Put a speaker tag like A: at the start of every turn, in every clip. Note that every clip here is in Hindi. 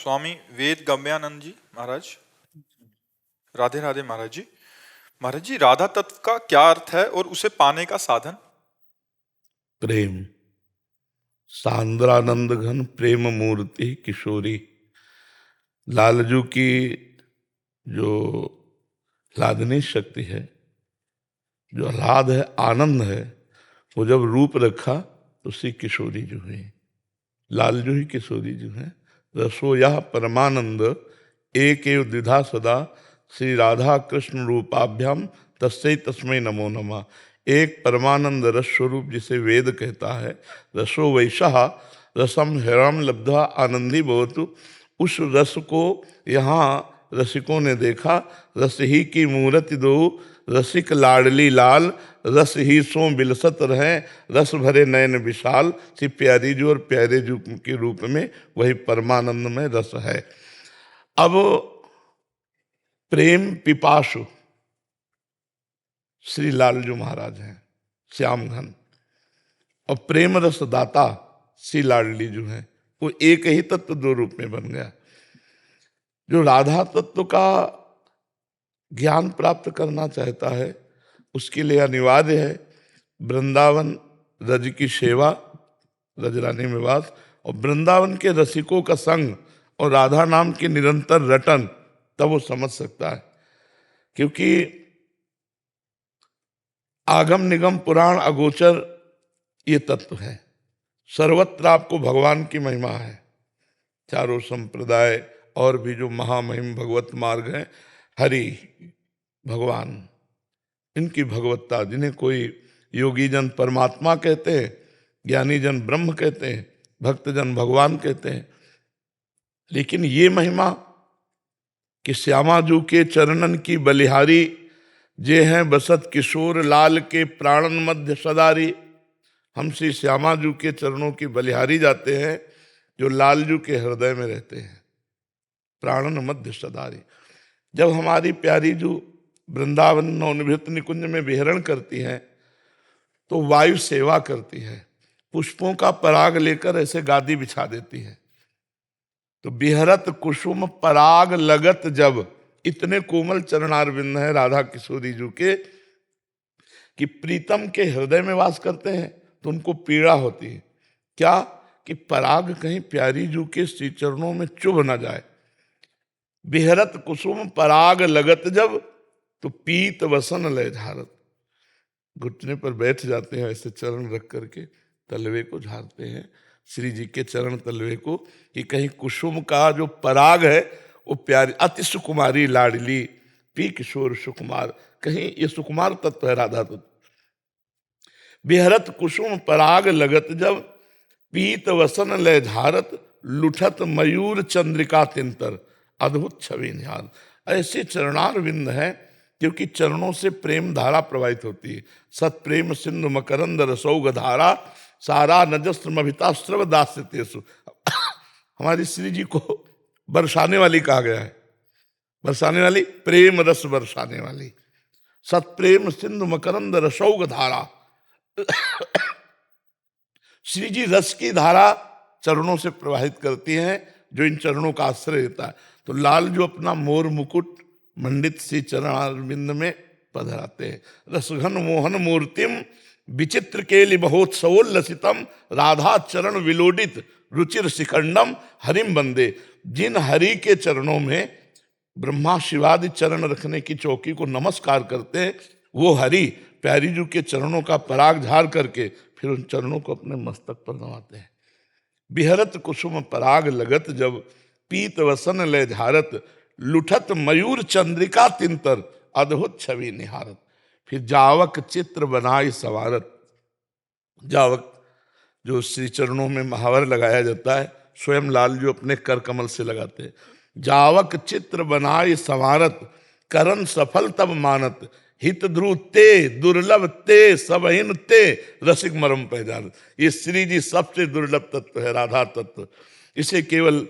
A: स्वामी वेद गम्यानंद जी महाराज। राधे राधे महाराज जी। महाराज जी, राधा तत्व का क्या अर्थ है और उसे पाने का साधन?
B: प्रेम, सांद्रानंद घन प्रेम मूर्ति किशोरी। लालजू की जो लादनी शक्ति है, जो आह्लाद है, आनंद है, वो जब रूप रखा तो श्री किशोरी जो है, लालजू ही किशोरी जो है। रसोया परमानंद एक एव द्विधा सदा श्री राधा कृष्ण रूपाभ्याम तस्मै तस्मै नमो नमः। एक परमानंद रस स्वरूप जिसे वेद कहता है, रसो वैशा रसम हिरम लब्धा आनंदी भवतु। उस रस को यहाँ रसिकों ने देखा। रस ही की मूर्ति दो रसिक लाडली लाल, रस ही सो बिलसत रहे रस भरे नयन विशाल। श्री प्यारी जू और प्यारे जू के रूप में वही परमानंद में रस है। अब प्रेम पिपासु श्री लालजू महाराज हैं, श्याम घन, और प्रेम रस दाता श्री लाडली जो है। वो एक ही तत्व दो रूप में बन गया। जो राधा तत्व का ज्ञान प्राप्त करना चाहता है उसके लिए अनिवार्य है वृंदावन रज की सेवा, रजरानी में वास, और वृंदावन के रसिकों का संग और राधा नाम की निरंतर रटन, तब वो समझ सकता है। क्योंकि आगम निगम पुराण अगोचर ये तत्व है। सर्वत्र आपको भगवान की महिमा है। चारों संप्रदाय और भी जो महामहिम भगवत मार्ग हैं, हरि भगवान, इनकी भगवत्ता, जिन्हें कोई योगी जन परमात्मा कहते हैं, ज्ञानी जन ब्रह्म कहते हैं, भक्त जन भगवान कहते हैं। लेकिन ये महिमा कि श्यामाजू के चरणन की बलिहारी जे हैं बसत किशोर लाल के प्राणन मध्य सदारी। हम श्री श्यामाजू के चरणों की बलिहारी जाते हैं जो लालजू के हृदय में रहते हैं, प्राणन मध्य सदारी। जब हमारी प्यारी जू वृंदावन नवनिभृत निकुंज में विहरण करती हैं तो वायु सेवा करती है, पुष्पों का पराग लेकर ऐसे गादी बिछा देती है। तो बिहरत कुसुम पराग लगत जब, इतने कोमल चरणारविंद है राधा किशोरी जू के कि प्रीतम के हृदय में वास करते हैं तो उनको पीड़ा होती है। क्या कि पराग कहीं प्यारी जू के श्री चरणों में चुभ न जाए। बिहरत कुसुम पराग लगत जब, तो पीत वसन लय झारत। घुटने पर बैठ जाते हैं, ऐसे चरण रख करके तलवे को झाड़ते हैं, श्री जी के चरण तलवे को, कि कहीं कुसुम का जो पराग है वो प्यारी अति सुकुमारी लाडली पी किशोर सुकुमार, कहीं ये सुकुमार तत्व है राधा तत्व। बिहरत कुसुम पराग लगत जब, पीत वसन लय झारत, लुठत मयूर चंद्रिका तिंतर, अद्भुत छवि निहार। ऐसे चरणार विंद है क्योंकि चरणों से प्रेम धारा प्रवाहित होती है। सत प्रेम सिंधु मकरंद रसौग धारा, सारा नजस्त्रमभितास्त्रव दास्यतेसु। हमारी श्री जी को बरसाने वाली कहा गया है, बरसाने वाली, प्रेम रस बरसाने वाली। सत प्रेम सिंधु मकरंद रसौग धारा। श्री जी रस की धारा चरणों से प्रवाहित करती हैं जो इन चरणों का आश्रय लेता है। तो लाल जो अपना मोर मुकुट मंडित सी चरणारविंद में पधराते हैं। रसघन मोहन मूर्तिम विचित्र केलि महोत्सवोल्लसितम, राधा चरण विलोडित रुचिर शिखंडम हरिम बंदे। जिन हरि के चरणों में ब्रह्मा शिवादि चरण रखने की चौकी को नमस्कार करते हैं, वो हरि प्यारी जू के चरणों का पराग झाड़ करके फिर उन चरणों को अपने मस्तक पर नवाते हैं। बिहरत कुसुम पराग लगत जब, पीत वसन लय झारत, लुठत मयूर चंद्रिका तिंतर, अद्भुत छवि निहारत। फिर जावक चित्र बनाई सवारत। जावक जो श्री चरणों में महावर लगाया जाता है, स्वयं लाल जो अपने कर कमल से लगाते हैं। जावक चित्र बनाई संवारत, करन सफल तब मानत, हित ध्रुव ते दुर्लभ ते सबहिन ते, रसिक मरम पहचान। ये श्री जी सबसे दुर्लभ तत्व है, राधा तत्व। इसे केवल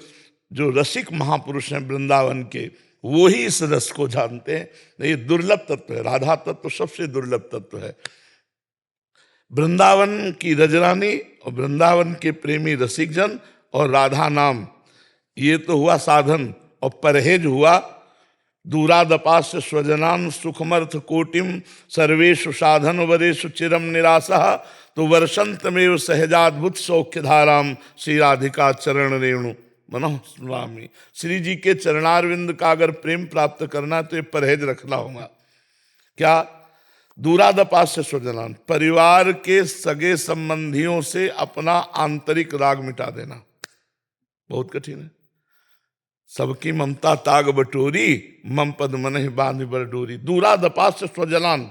B: जो रसिक महापुरुष हैं वृंदावन के, वो ही इस रस को जानते हैं। ये दुर्लभ तत्व है, राधा तत्व सबसे दुर्लभ तत्व है। वृंदावन की रजरानी और वृंदावन के प्रेमी रसिक जन और राधा नाम, ये तो हुआ साधन, और परहेज हुआ दूरादपास्य स्वजनान सुखमर्थ कोटिम सर्वेषु साधन वरेषु चिरम निराशा। तो वर्षंतमेव सहजाद्भुत सौख्य धाराम श्री राधिका चरण रेणु मनोह स्वामी। श्री जी के चरणारविंद का अगर प्रेम प्राप्त करना तो ये परहेज रखना होगा। क्या? दूरादपास्य स्वजनान, परिवार के सगे संबंधियों से अपना आंतरिक राग मिटा देना बहुत कठिन है। सबकी ममता ताग बटोरी, मम पद मनहि बांध बर डोरी। दूरादपास्य स्वजनान,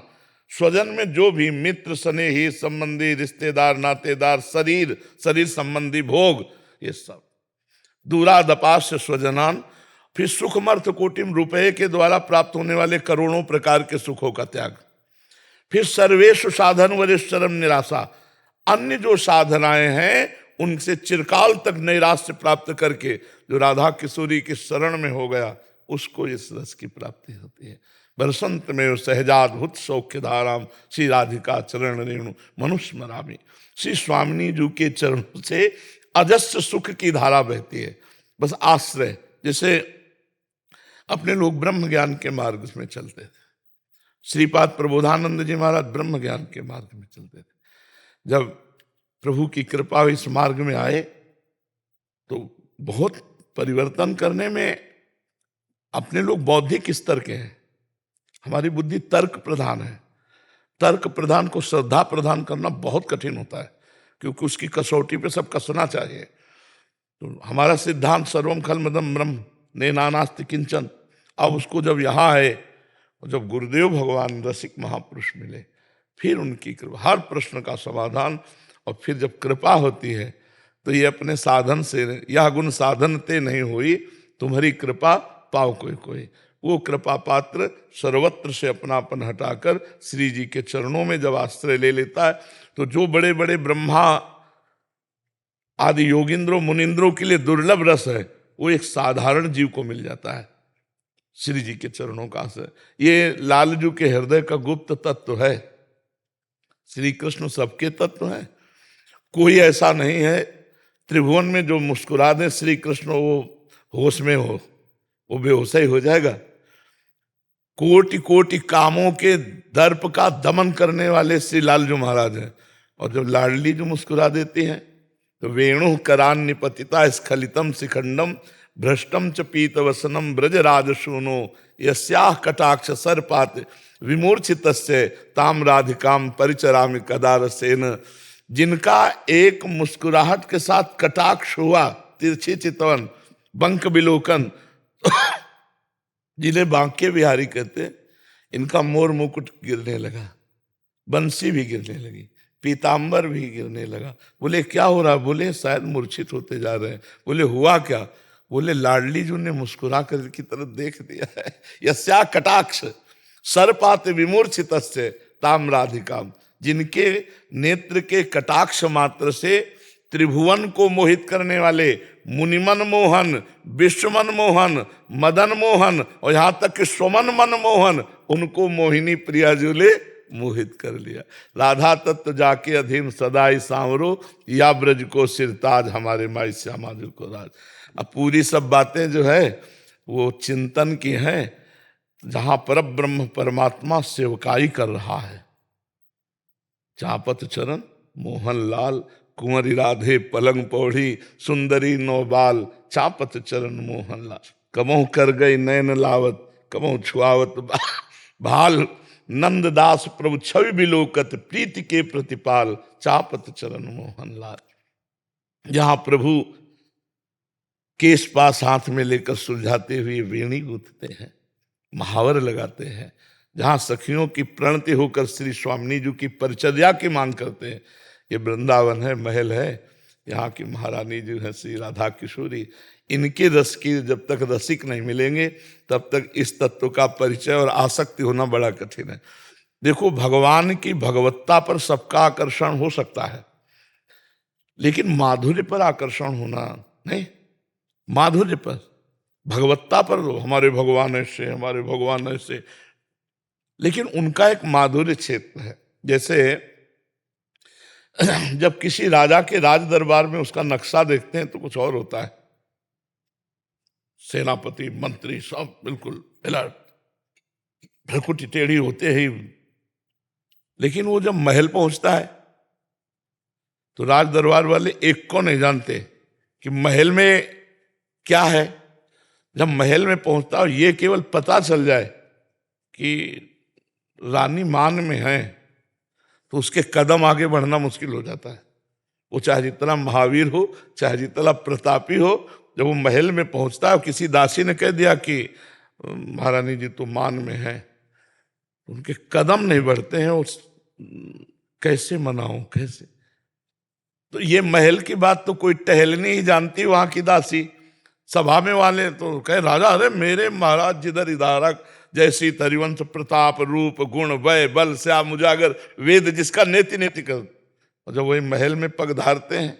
B: स्वजन में जो भी मित्र स्नेही संबंधी रिश्तेदार नातेदार शरीर संबंधी भोग, ये सब दूरादपास्य स्वजनान। फिर सुखमर्थ कोटिम, रुपये के द्वारा प्राप्त होने वाले करोड़ों प्रकार के सुखों का त्याग। फिर सर्वेषु साधन वरिष्ठरम निराशा, अन्य जो साधनाएं हैं उनसे चिरकाल तक नैराश्य प्राप्त करके जो राधा किशोरी की शरण में हो गया उसको इस रस की प्राप्ति होती है। बरसंत में सहजाद्भुत सौख्य धाराम श्री राधिका चरण रेणु मनुस्मरामी। श्री स्वामिनी जी के चरणों से अजस्र सुख की धारा बहती है। बस आश्रय, जैसे अपने लोग ब्रह्म ज्ञान के मार्ग में चलते थे, श्रीपाद प्रबोधानंद जी महाराज ब्रह्म ज्ञान के मार्ग में चलते थे। जब प्रभु की कृपा इस मार्ग में आए तो बहुत परिवर्तन करने में अपने लोग बौद्धिक स्तर के हैं, हमारी बुद्धि तर्क प्रधान है। तर्क प्रधान को श्रद्धा प्रदान करना बहुत कठिन होता है, क्योंकि उसकी कसौटी पे सब कसना चाहिए। तो हमारा सिद्धांत सर्वम खलमदम ब्रह्म ने नानास्ति किंचन। अब उसको जब यहाँ आए, जब गुरुदेव भगवान रसिक महापुरुष मिले, फिर उनकी कृपा, हर प्रश्न का समाधान। और फिर जब कृपा होती है तो ये अपने साधन से, यह गुण साधन ते नहीं हुई, तुम्हारी कृपा पाओ कोई कोई। वो कृपा पात्र सर्वत्र से अपनापन हटाकर श्री जी के चरणों में जब आश्रय ले लेता है तो जो बड़े बड़े ब्रह्मा आदि योगिंद्रों मुनिंद्रों के लिए दुर्लभ रस है, वो एक साधारण जीव को मिल जाता है श्री जी के चरणों का आश्रय। ये लालजू के हृदय का गुप्त तत्व है। श्री कृष्ण सबके तत्व है, कोई ऐसा नहीं है त्रिभुवन में जो मुस्कुरा दे श्री कृष्ण वो होश में हो, वो बेहोश ही हो जाएगा। कोटि कोटि कामों के दर्प का दमन करने वाले श्री लालजू महाराज हैं। और जब लाडली जो मुस्कुरा देती हैं तो वेणु करान निपतिता स्खलितम शिखंडम भ्रष्टम च पीत वसनम ब्रज राजसूनो यस्याह कटाक्ष सर्पात विमूर्छितस्य ताम राधिकाम परिचरामि कदा रसेन। जिनका एक मुस्कुराहट के साथ कटाक्ष हुआ, तिरछी चितवन बंक बिलोकन, जिन्हें बांके बिहारी कहते, इनका मोर मुकुट गिरने लगा, बंसी भी गिरने लगी, पीतांबर भी गिरने लगा। बोले क्या हो रहा? बोले शायद मूर्छित होते जा रहे हैं। बोले हुआ क्या? बोले लाडली जी ने मुस्कुरा कर की तरफ देख दिया है। यस्या कटाक्ष सर्पात विमूर्छित ताम राधिकाम, जिनके नेत्र के कटाक्ष मात्र से त्रिभुवन को मोहित करने वाले मुनिमन मोहन, विश्वमन मोहन, मदन मोहन और यहाँ तक कि स्वमन मन मोहन, उनको मोहिनी प्रिया जी ने मोहित कर लिया। राधा तत्व जाके अधीन सदाई सांवरो, या ब्रज को सिरताज हमारे माई श्यामा जी को राज। अब पूरी सब बातें जो है वो चिंतन की हैं, जहां पर ब्रह्म परमात्मा सेवकाई कर रहा है। चापत चरण मोहन लाल, कुंवरी राधे पलंग पौड़ी, सुंदरी नौबाल, चापत चरण मोहन लाल। कमों कर गई नैन लावत, कमों छुआवत भाल, नंददास प्रभु छवि बिलोकत, प्रीति के प्रतिपाल, चापत चरण मोहन लाल। जहां प्रभु केश पास हाथ में लेकर सुलझाते हुए वेणी गूंथते हैं, महावर लगाते हैं, जहां सखियों की प्रणति होकर श्री स्वामिनी जी की परिचर्या की मांग करते हैं। ये वृंदावन है, महल है, यहाँ की महारानी जी है श्री राधा किशोरी। इनके रस की जब तक रसिक नहीं मिलेंगे तब तक इस तत्व का परिचय और आसक्ति होना बड़ा कठिन है। देखो, भगवान की भगवत्ता पर सबका आकर्षण हो सकता है, लेकिन माधुर्य पर आकर्षण होना नहीं। माधुर्य पर, भगवत्ता पर हमारे भगवान ऐसे, हमारे भगवान ऐसे, लेकिन उनका एक माधुर्य क्षेत्र है। जैसे जब किसी राजा के राज दरबार में उसका नक्शा देखते हैं तो कुछ और होता है, सेनापति मंत्री सब बिल्कुल अलर्ट, भ्रकुटी टेढ़ी होते ही। लेकिन वो जब महल पहुंचता है तो राज दरबार वाले एक को नहीं जानते कि महल में क्या है। जब महल में पहुंचता हो ये केवल पता चल जाए कि रानी मान में है तो उसके कदम आगे बढ़ना मुश्किल हो जाता है। वो चाहे जितना महावीर हो, चाहे जितना प्रतापी हो, जब वो महल में पहुंचता है, किसी दासी ने कह दिया कि महारानी जी तो मान में है, उनके कदम नहीं बढ़ते हैं। उस कैसे मनाऊं, कैसे? तो ये महल की बात तो कोई टहलनी ही जानती वहां की दासी। सभा में वाले तो कहे राजा, अरे मेरे महाराज जिधर इधारक जैसी तरिवंश प्रताप रूप गुण वय बल श्याम मुजागर वेद जिसका नेति नेति कर। और जब वही महल में पग धारते हैं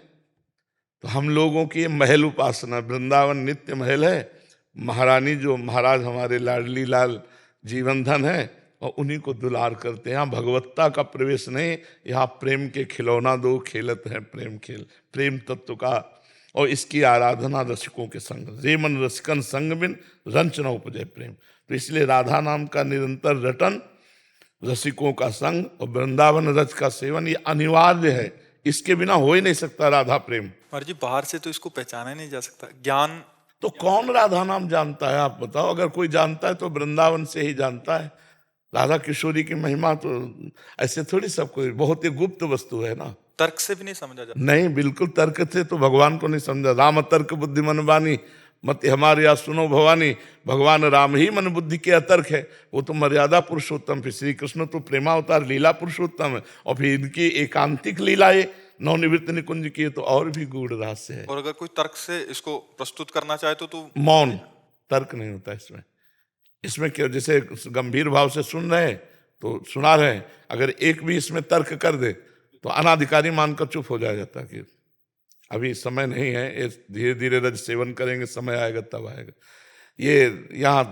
B: तो हम लोगों की ये महल उपासना, वृंदावन नित्य महल है। महारानी जो महाराज हमारे लाडली लाल जीवन धन है और उन्हीं को दुलार करते हैं। यहाँ भगवत्ता का प्रवेश नहीं, यहाँ प्रेम के खिलौना दो खेलत है प्रेम खेल, प्रेम तत्व का। और इसकी आराधना रसिकों के संग, रेमन रसिकन संग बिन रंच न उपजय प्रेम। तो इसलिए राधा नाम का निरंतर रटन, रसिकों का संग और वृंदावन रस का सेवन ये अनिवार्य है। इसके बिना हो ही नहीं सकता राधा प्रेम।
A: महाराज जी बाहर से तो इसको पहचाना ही नहीं जा सकता। ज्ञान
B: तो कौन राधा नाम जानता है आप बताओ? अगर कोई जानता है तो वृंदावन से ही जानता है। राधा किशोरी की महिमा तो ऐसे थोड़ी सब कोई, बहुत ही गुप्त वस्तु है ना,
A: तर्क से भी नहीं समझा जाता।
B: नहीं, बिल्कुल तर्क से तो भगवान को नहीं समझा। राम तर्क बुद्धि मन बानी मत हमारे या सुनो भवानी। भगवान राम ही मन बुद्धि के अतर्क है। वो तो मर्यादा पुरुषोत्तम, फिर श्री कृष्ण तो प्रेमावतार लीला पुरुषोत्तम है। और फिर इनकी एकांतिक लीलाएं नवनिवृत्त निकुंज की तो और भी गूढ़ रहस्य है।
A: और अगर कोई तर्क से इसको प्रस्तुत करना चाहे तो
B: मौन, तर्क नहीं होता इसमें। इसमें क्या, जैसे गंभीर भाव से सुन रहे हैं तो सुना रहे हैं, अगर एक भी इसमें तर्क कर दे तो अनाधिकारी मानकर चुप हो जाता कि अभी समय नहीं है, धीरे धीरे रज सेवन करेंगे, समय आएगा तब आएगा। ये यहाँ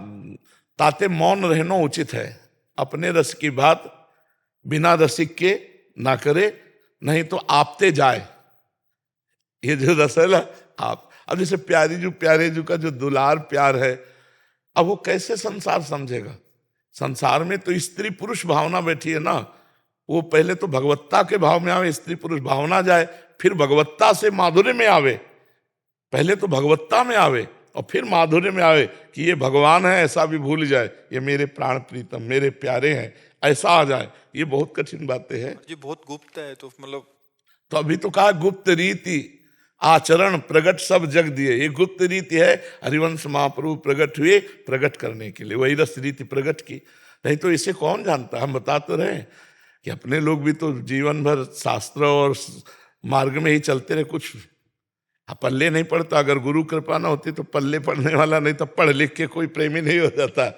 B: ताते मौन रहना उचित है। अपने रस की बात बिना रसिक के ना करे, नहीं तो आपते जाए। ये जो रस है ना, आप अब जैसे प्यारे जू का जो दुलार प्यार है, अब वो कैसे संसार समझेगा? संसार में तो स्त्री पुरुष भावना बैठी है ना। वो पहले तो भगवत्ता के भाव में आवे, स्त्री पुरुष भावना जाए, फिर भगवत्ता से माधुर्य में आवे। पहले तो भगवत्ता में आवे और फिर माधुर्य में आवे कि ये भगवान है, ऐसा भी भूल जाए, ये मेरे प्राण प्रीतम मेरे प्यारे हैं, ऐसा आ जाए। ये बहुत कठिन बातें हैं
A: जी, बहुत गुप्त है। तो मतलब
B: तो अभी तो कहा गुप्त रीति आचरण प्रगट सब जग दिए। ये गुप्त रीति है, हरिवंश महाप्रभु प्रगट हुए प्रगट करने के लिए, वही रस रीति प्रगट की। नहीं तो इसे कौन जानता? हम बता तो रहे कि अपने लोग भी तो जीवन भर शास्त्र और मार्ग में ही चलते रहे, कुछ पल्ले नहीं पड़ता। अगर गुरु कृपा ना होती तो पल्ले पड़ने वाला नहीं, तो पढ़ लिख के कोई प्रेमी नहीं हो जाता।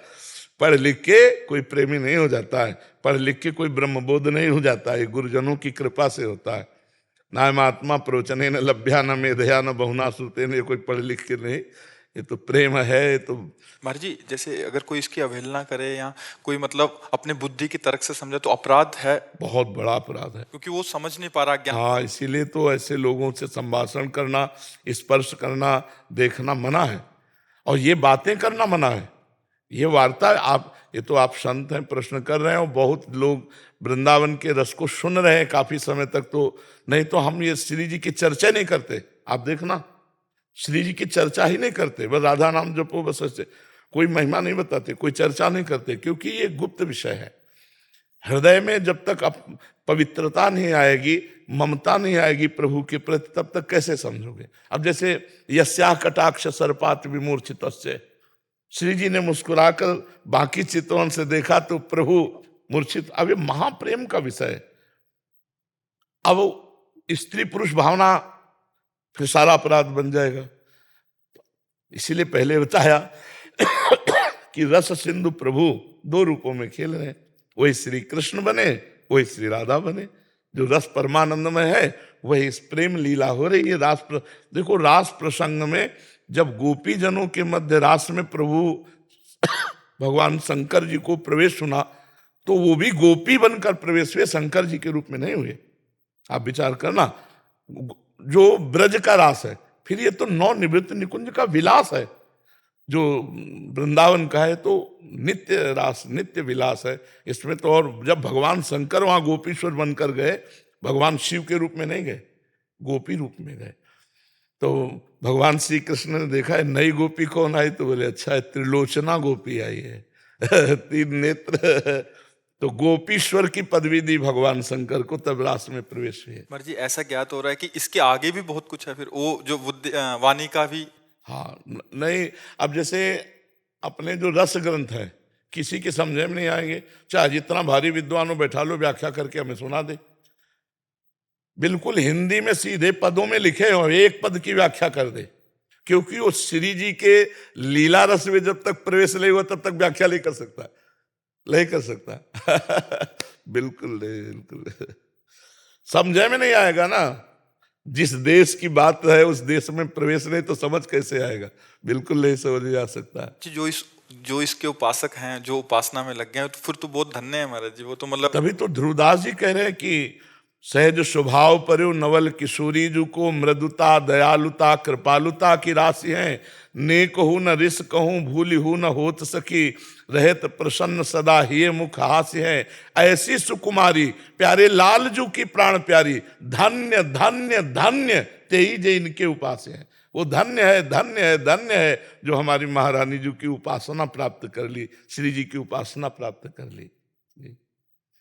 B: पढ़ लिख के कोई प्रेमी नहीं हो जाता है, पढ़ लिख के कोई ब्रह्मबोध नहीं हो जाता है। गुरुजनों की कृपा से होता है। नायमात्मा प्रवचने न लभ्या न मेधया न बहुना श्रुते न, कोई पढ़ लिख के नहीं, ये तो प्रेम है। तो
A: महाराज जी जैसे अगर कोई इसकी अवहेलना करे या कोई मतलब अपने बुद्धि की तर्क से समझे तो अपराध है,
B: बहुत बड़ा अपराध है,
A: क्योंकि वो समझ नहीं पा रहा ज्ञान।
B: हाँ, इसीलिए तो ऐसे लोगों से संभाषण करना, स्पर्श करना, देखना मना है, और ये बातें करना मना है। ये वार्ता आप, ये तो आप संत हैं, प्रश्न कर रहे हैं और बहुत लोग वृंदावन के रस को सुन रहे हैं काफी समय तक। तो नहीं तो हम ये श्री जी की चर्चा नहीं करते। आप देखना, श्री जी की चर्चा ही नहीं करते, बस राधा नाम जपो, बस ऐसे कोई महिमा नहीं बताते, कोई चर्चा नहीं करते, क्योंकि ये गुप्त विषय है। हृदय में जब तक पवित्रता नहीं आएगी, ममता नहीं आएगी प्रभु के प्रति, तब तक कैसे समझोगे? अब जैसे यस्या कटाक्ष सर्पात विमूर्छित, श्री जी ने मुस्कुराकर बाकी चित्तों से देखा तो प्रभु मूर्छित। अब ये महाप्रेम का विषय है। अब स्त्री पुरुष भावना फिर सारा अपराध बन जाएगा। इसीलिए पहले बताया कि रस सिंधु प्रभु दो रूपों में खेल रहे हैं, वही श्री कृष्ण बने, वही श्री राधा बने। जो रस परमानंद में है वही इस प्रेम लीला हो रही है। देखो रास प्रसंग में जब गोपी जनों के मध्य रास में प्रभु भगवान शंकर जी को प्रवेश सुना, तो वो भी गोपी बनकर प्रवेश हुए, शंकर जी के रूप में नहीं हुए। आप विचार करना, जो ब्रज का रास है, फिर ये तो नौ निवृत्त निकुंज का विलास है। जो वृंदावन का है तो नित्य रास नित्य विलास है इसमें तो। और जब भगवान शंकर वहां गोपीश्वर बनकर गए, भगवान शिव के रूप में नहीं गए, गोपी रूप में गए, तो भगवान श्री कृष्ण ने देखा है नई गोपी कौन आई, तो बोले अच्छा है त्रिलोचना गोपी आई है तीन नेत्र। तो गोपीश्वर की पदवी दी भगवान शंकर को, तब रास में प्रवेश हुए।
A: महाराज जी ऐसा ज्ञात हो रहा है कि इसके आगे भी बहुत कुछ है फिर, वो जो वाणी का भी।
B: हाँ नहीं, अब जैसे अपने जो रस ग्रंथ है किसी के समझ में नहीं आएंगे, चाहे जितना भारी विद्वानों बैठा लो व्याख्या करके हमें सुना दे, बिल्कुल हिंदी में सीधे पदों में लिखे हो, एक पद की व्याख्या कर दे, क्योंकि वो श्री जी के लीला रस में जब तक प्रवेश नहीं हुआ तब तक व्याख्या नहीं कर सकता, नहीं कर सकता बिल्कुल नहीं, बिल्कुल समझे में नहीं आएगा ना। जिस देश की बात है उस देश में प्रवेश नहीं तो समझ कैसे आएगा, बिल्कुल नहीं समझ जा सकता।
A: जी जो इसके उपासक हैं, जो उपासना में लग गए हैं, तो फिर तो बहुत धन्य है महाराज जी, वो तो मतलब।
B: तभी तो ध्रुवदास जी कह रहे हैं कि सहज स्वभाव पर्यो नवल किशोरी जू को मृदुता दयालुता कृपालुता की राशि है, ने कहूँ न रिस कहूँ भूली हूँ न होत सकी, रहत प्रसन्न सदा ही मुख हास्य है, ऐसी सुकुमारी प्यारे लाल जू की प्राण प्यारी, धन्य धन्य धन्य तेई जे इनके उपास हैं। वो धन्य है धन्य है धन्य है जो हमारी महारानी जी की उपासना प्राप्त कर ली, श्री जी की उपासना प्राप्त कर ली।